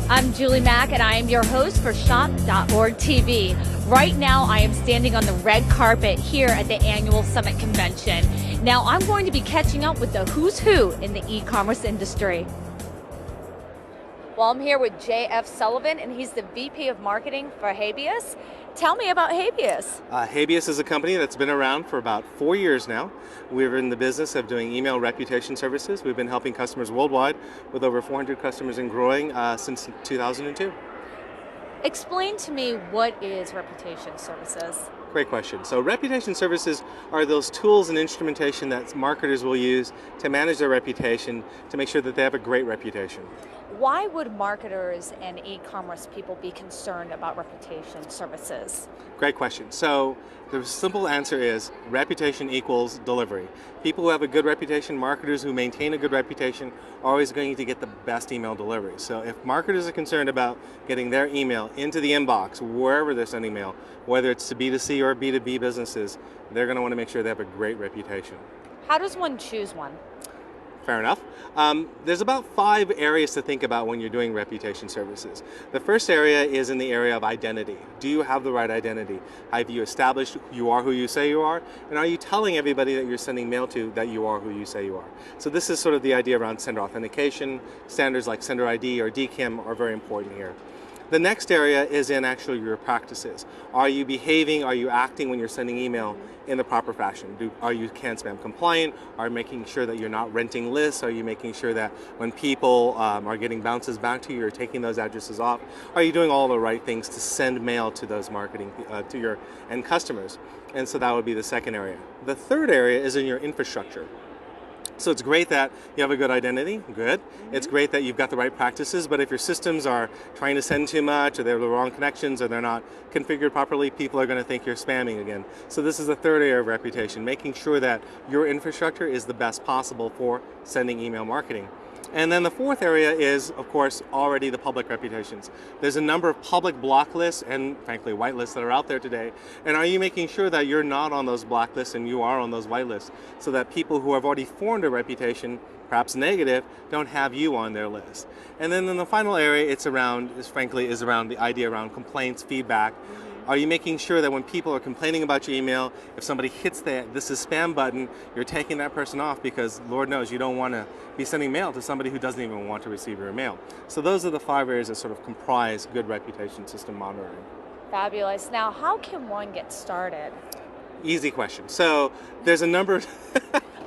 I'm Julie Mack, and I am your host for Shop.org TV. Right now, I am standing on the red carpet here at the annual Summit Convention. Now, I'm going to be catching up with the who's who in the e-commerce industry. Well, I'm here with J.F. Sullivan, and he's the VP of Marketing for Habeas. Tell me about Habeas. Habeas is a company that's been around for about 4 years now. We're in the business of doing email reputation services. We've been helping customers worldwide with over 400 customers and growing since 2002. Explain to me, what is reputation services? Great question. So reputation services are those tools and instrumentation that marketers will use to manage their reputation, to make sure that they have a great reputation. Why would marketers and e-commerce people be concerned about reputation services? Great question. So the simple answer is reputation equals delivery. People who have a good reputation, marketers who maintain a good reputation, are always going to get the best email delivery. So if marketers are concerned about getting their email into the inbox, wherever they're sending mail, whether it's to B2C or B2B businesses, they're going to want to make sure they have a great reputation. How does one choose one? Fair enough. There's about 5 areas to think about when you're doing reputation services. The first area is in the area of identity. Do you have the right identity? Have you established you are who you say you are? And are you telling everybody that you're sending mail to that you are who you say you are? So this is sort of the idea around sender authentication. Standards like sender ID or DKIM are very important here. The next area is in actually your practices. Are you behaving, are you acting when you're sending email in the proper fashion? Are you CAN spam compliant? Are you making sure that you're not renting lists? Are you making sure that when people are getting bounces back to you, you're taking those addresses off? Are you doing all the right things to send mail to those marketing, to your end customers? And so that would be the second area. The third area is in your infrastructure. So it's great that you have a good identity, good. It's great that you've got the right practices, but if your systems are trying to send too much, or they have the wrong connections, or they're not configured properly, people are going to think you're spamming again. So this is the third area of reputation, making sure that your infrastructure is the best possible for sending email marketing. And then the fourth area is, of course, already the public reputations. There's a number of public block lists and, frankly, white lists that are out there today. And are you making sure that you're not on those black lists and you are on those white lists, so that people who have already formed a reputation, perhaps negative, don't have you on their list? And then in the final area, is around the idea around complaints, feedback. Are you making sure that when people are complaining about your email, if somebody hits the "this is spam" button, you're taking that person off, because Lord knows you don't want to be sending mail to somebody who doesn't even want to receive your mail. So those are the 5 areas that sort of comprise good reputation system monitoring. Fabulous. Now, how can one get started? Easy question. So there's a number of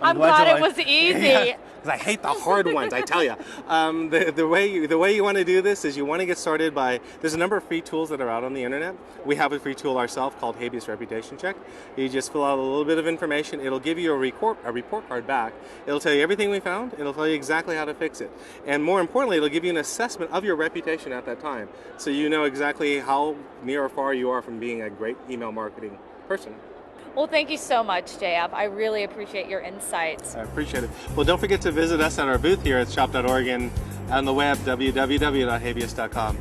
I'm glad it was easy. Yeah, 'cause I hate the hard ones, I tell you. The way you want to do this is you want to get started by, there's a number of free tools that are out on the internet. We have a free tool ourselves called Habeas Reputation Check. You just fill out a little bit of information. It'll give you a report card back. It'll tell you everything we found. It'll tell you exactly how to fix it. And more importantly, it'll give you an assessment of your reputation at that time, so you know exactly how near or far you are from being a great email marketing person. Well, thank you so much, JF. I really appreciate your insights. I appreciate it. Well, don't forget to visit us at our booth here at shop.org and on the web, www.habeas.com.